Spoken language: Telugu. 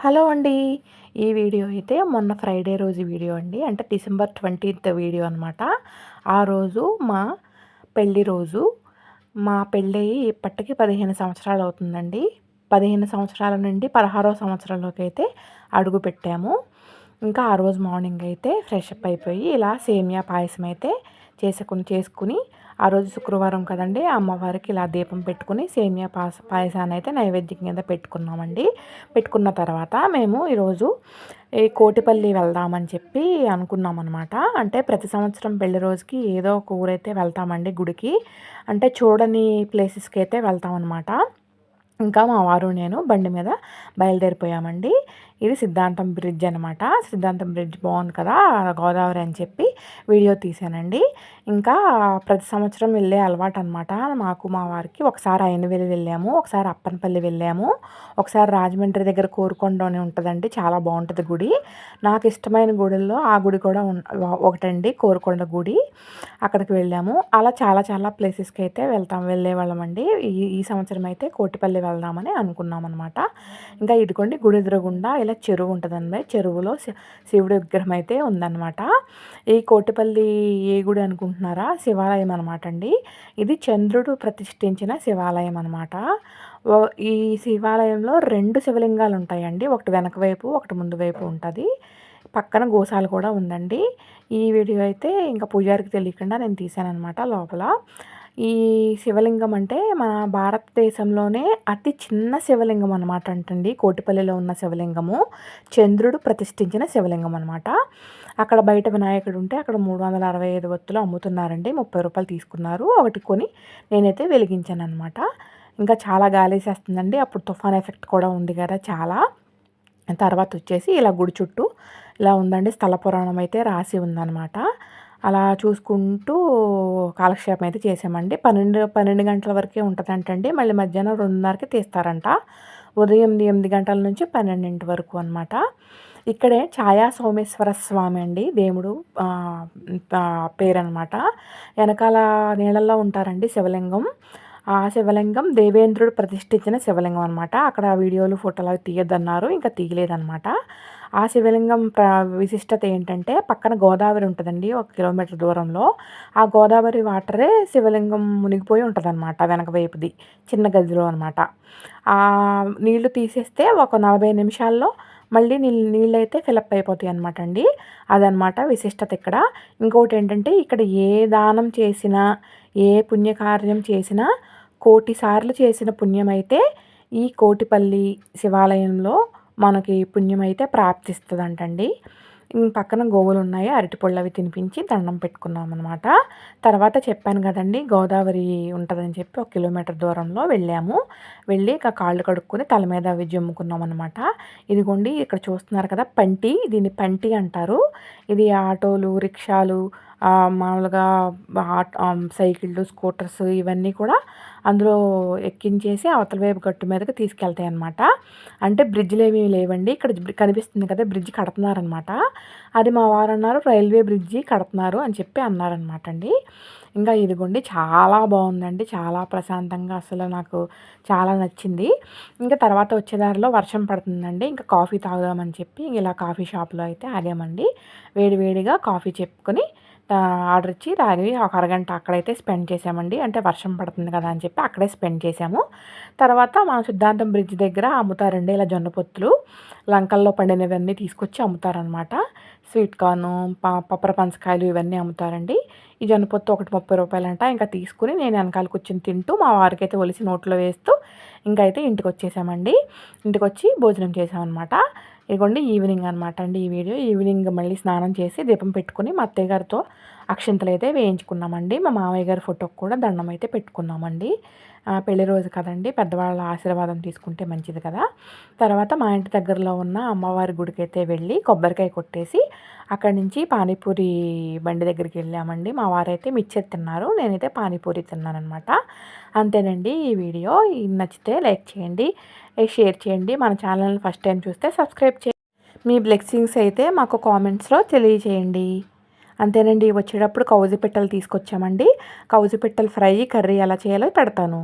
హలో అండి. ఈ వీడియో అయితే మొన్న ఫ్రైడే రోజు వీడియో అండి. అంటే డిసెంబర్ 20థ్ వీడియో అనమాట. ఆ రోజు మా పెళ్లి రోజు. మా పెళ్ళయి ఇప్పటికి 15 సంవత్సరాలు అవుతుందండి. 15 సంవత్సరాల నుండి 16వ సంవత్సరంలోకైతే అడుగుపెట్టాము. ఇంకా ఆ రోజు మార్నింగ్ అయితే ఫ్రెష్ అప్ అయిపోయి ఇలా సేమియా పాయసం అయితే చేసుకుని ఆ రోజు శుక్రవారం కదండీ! అమ్మవారికి ఇలా దీపం పెట్టుకుని సేమియా పాయసాన్ని అయితే నైవేద్యం కింద పెట్టుకున్నామండి. పెట్టుకున్న తర్వాత మేము ఈరోజు ఈ కోటిపల్లి వెళ్దామని చెప్పి అనుకున్నామనమాట. అంటే ప్రతి సంవత్సరం పెళ్లి రోజుకి ఏదో ఒక ఊరైతే వెళ్తామండి గుడికి. అంటే చూడని ప్లేసెస్‌కి అయితే వెళ్తామనమాట. ఇంకా మా వారు నేను బండి మీద బయలుదేరిపోయామండి. ఇది సిద్ధాంతం బ్రిడ్జ్ అనమాట. సిద్ధాంతం బ్రిడ్జ్ బాగుంది కదా! గోదావరి అని చెప్పి వీడియో తీశానండి. ఇంకా ప్రతి సంవత్సరం వెళ్ళే అలవాటు అనమాట మాకు మా వారికి. ఒకసారి అయినవెల్లి వెళ్ళాము, ఒకసారి అప్పనపల్లి వెళ్ళాము, ఒకసారి రాజమండ్రి దగ్గర కోరుకొండ అని ఉంటుందండి, చాలా బాగుంటుంది గుడి. నాకు ఇష్టమైన గుడుల్లో ఆ గుడి కూడా ఒకటండి, కోరుకొండ గుడి. అక్కడికి వెళ్ళాము. అలా చాలా చాలా ప్లేసెస్కి అయితే వెళ్ళేవాళ్ళమండి. ఈ సంవత్సరం అయితే కోటిపల్లి వెళ్దామని అనుకున్నామన్నమాట. ఇంకా ఇదిగోండి గుడి ఎదురుగుండా ఇలా చెరువు ఉంటుందండి. చెరువులో శివుడి విగ్రహం అయితే ఉందన్నమాట. ఈ కోటిపల్లి ఏ గుడి అనుకుంటున్నారా? శివాలయం అనమాట అండి. ఇది చంద్రుడు ప్రతిష్ఠించిన శివాలయం అనమాట. ఈ శివాలయంలో 2 శివలింగాలు ఉంటాయండి. ఒకటి వెనక వైపు, ఒకటి ముందు వైపు ఉంటుంది. పక్కన గోశాల కూడా ఉందండి. ఈ వీడియో అయితే ఇంకా పూజారికి తెలియకుండా నేను తీశాననమాట లోపల. ఈ శివలింగం అంటే మన భారతదేశంలోనే అతి చిన్న శివలింగం అనమాట అంటండి. కోటిపల్లిలో ఉన్న శివలింగము చంద్రుడు ప్రతిష్ఠించిన శివలింగం అనమాట. అక్కడ బయట వినాయకుడు ఉంటే అక్కడ 365 ఒత్తులు అమ్ముతున్నారండి. 30 రూపాయలు తీసుకున్నారు. ఒకటి కొని నేనైతే వెలిగించాను అనమాట. ఇంకా చాలా గాలేసేస్తుందండి. అప్పుడు తుఫాన్ ఎఫెక్ట్ కూడా ఉంది కదా చాలా. తర్వాత వచ్చేసి ఇలా గుడి చుట్టూ ఇలా ఉందండి. స్థల పురాణం అయితే రాసి ఉందన్నమాట. అలా చూసుకుంటూ కాలక్షేపం అయితే చేసామండి. 12 గంటల వరకే ఉంటుందంటండి. మళ్ళీ మధ్యాహ్నం 2:30కి తీస్తారంట. ఉదయం 8 గంటల నుంచి 12 వరకు అనమాట. ఇక్కడే ఛాయా సోమేశ్వర స్వామి అండి దేవుడు పేరనమాట. వెనకాల నీళ్ళల్లో ఉంటారండి శివలింగం. ఆ శివలింగం దేవేంద్రుడు ప్రతిష్ఠించిన శివలింగం అనమాట. అక్కడ వీడియోలు ఫోటోలు అవి తీయొద్దన్నారు, ఇంకా తీయలేదన్నమాట. ఆ శివలింగం విశిష్టత ఏంటంటే పక్కన గోదావరి ఉంటుందండి 1 కిలోమీటర్ దూరంలో. ఆ గోదావరి వాటరే శివలింగం మునిగిపోయి ఉంటుందన్నమాట వెనక వైపుది, చిన్న గదిలో అనమాట. ఆ నీళ్లు తీసేస్తే ఒక 40 నిమిషాల్లో మళ్ళీ నీళ్ళైతే ఫిలప్ అయిపోతాయి అనమాట అండి. అదనమాట విశిష్టత ఇక్కడ. ఇంకొకటి ఏంటంటే ఇక్కడ ఏ దానం చేసినా, ఏ పుణ్యకార్యం చేసినా 1,000,000 సార్లు చేసిన పుణ్యమైతే ఈ కోటిపల్లి శివాలయంలో మనకి పుణ్యమైతే ప్రాప్తిస్తుందంటండి. పక్కన గోవులు ఉన్నాయి. అరటిపళ్ళు అవి తినిపించి దండం పెట్టుకున్నాం అనమాట. తర్వాత చెప్పాను కదండి గోదావరి ఉంటుందని చెప్పి 1 కిలోమీటర్ దూరంలో వెళ్ళాము. వెళ్ళి ఇక కాళ్ళు కడుక్కొని తల మీద అవి జమ్ముకున్నాం అనమాట. ఇదిగోండి ఇక్కడ చూస్తున్నారు కదా పంటి, దీన్ని పంటి అంటారు. ఇది ఆటోలు, రిక్షాలు, మామూలుగా సైకిళ్ళు, స్కూటర్స్ ఇవన్నీ కూడా అందులో ఎక్కించేసి అవతల వైపు గట్టు మీదకి తీసుకెళ్తాయి అనమాట. అంటే బ్రిడ్జ్లు ఏమీ లేవండి. ఇక్కడ కనిపిస్తుంది కదా బ్రిడ్జ్ కడుతున్నారనమాట. అది మా వారు అన్నారు రైల్వే బ్రిడ్జి కడుతున్నారు అని చెప్పి అన్నారనమాట అండి. ఇంకా ఇదిగోండి చాలా బాగుందండి. చాలా ప్రశాంతంగా అసలు నాకు చాలా నచ్చింది. ఇంకా తర్వాత వచ్చే దారిలో వర్షం పడుతుందండి. ఇంకా కాఫీ తాగుదామని చెప్పి ఇలా కాఫీ షాప్లో అయితే ఆగామండి. వేడివేడిగా కాఫీ చెప్పుకొని ఆర్డర్ ఇచ్చి తాగి ఒక అరగంట అక్కడైతే స్పెండ్ చేసామండి. అంటే వర్షం పడుతుంది కదా అని చెప్పి అక్కడే స్పెండ్ చేసాము. తర్వాత మా సిద్ధాంతం బ్రిడ్జ్ దగ్గర అమ్ముతారండి ఇలా జొన్న పొత్తులు, లంకల్లో పండినవన్నీ తీసుకొచ్చి అమ్ముతారనమాట. స్వీట్ కార్ను, పప్పర పంచకాయలు ఇవన్నీ అమ్ముతారండి. ఈ జొన్న పొత్తు ఒకటి 30 రూపాయలంట. ఇంకా తీసుకుని నేను వెనకాల కూర్చొని తింటూ మా వారికి అయితే ఒలిసి నోట్లో వేస్తూ ఇంకా అయితే ఇంటికి వచ్చేసామండి. ఇంటికి వచ్చి భోజనం చేసామన్నమాట. ఇదిగోండి ఈవినింగ్ అనమాట అండి ఈ వీడియో. ఈవినింగ్ మళ్ళీ స్నానం చేసి దీపం పెట్టుకుని మా అత్తయ్య గారితో అక్షింతలు అయితే వేయించుకున్నామండి. మా మామయ్య గారి ఫోటోకి కూడా దండం అయితే పెట్టుకున్నామండి. పెళ్లి రోజు కదండి, పెద్దవాళ్ళ ఆశీర్వాదం తీసుకుంటే మంచిది కదా. తర్వాత మా ఇంటి దగ్గరలో ఉన్న అమ్మవారి గుడికి అయితే వెళ్ళి కొబ్బరికాయ కొట్టేసి అక్కడి నుంచి పానీపూరి బండి దగ్గరికి వెళ్ళామండి. మా వారైతే మిక్చర్ తిన్నారు, నేనైతే పానీపూరి తిన్నానమాట. అంతేనండి ఈ వీడియో. నచ్చితే లైక్ చేయండి, షేర్ చేయండి. మన ఛానల్ని ఫస్ట్ టైం చూస్తే సబ్స్క్రైబ్ చేయండి. మీ బ్లెస్సింగ్స్ అయితే మాకు కామెంట్స్లో తెలియజేయండి. అంతేనండి. వచ్చేటప్పుడు కౌజు పిట్టలు తీసుకొచ్చామండి. కౌజు పిట్టలు ఫ్రై, కర్రీ ఎలా చేయాలో పెడతాను.